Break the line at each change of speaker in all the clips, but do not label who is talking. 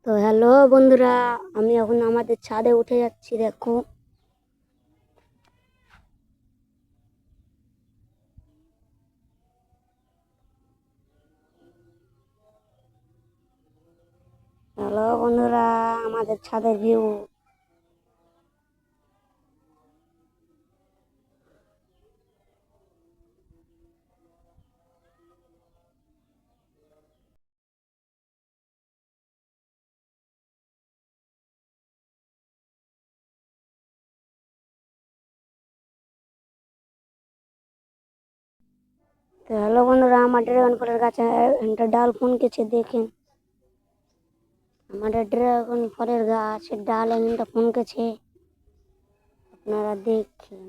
তো হ্যালো বন্ধুরা, আমি এখন আমাদের ছাদে উঠে যাচ্ছি। দেখো, হ্যালো বন্ধুরা, আমাদের ছাদের ভিউ। তো হ্যালো বন্ধুরা, আমার ড্রাগন ফলের গাছে একটা ডাল ফনকেছে, দেখেন। আমাদের ড্রাগন ফলের গাছের ডাল একটা ফনকেছে, আপনারা দেখেন।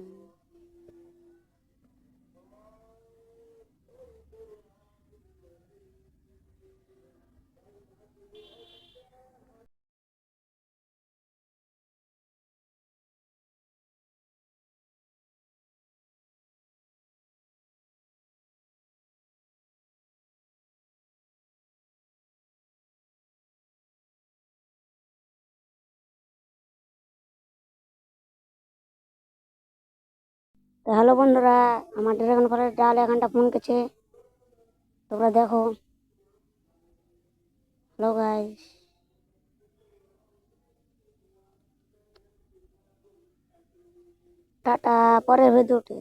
তো হ্যালো বন্ধুরা, আমার ড্রাগন ফলের ডাল এখানটা ফনকেছে, তোমরা দেখো। হ্যালো গাইস, টাটা, পরের ভিডিওতে।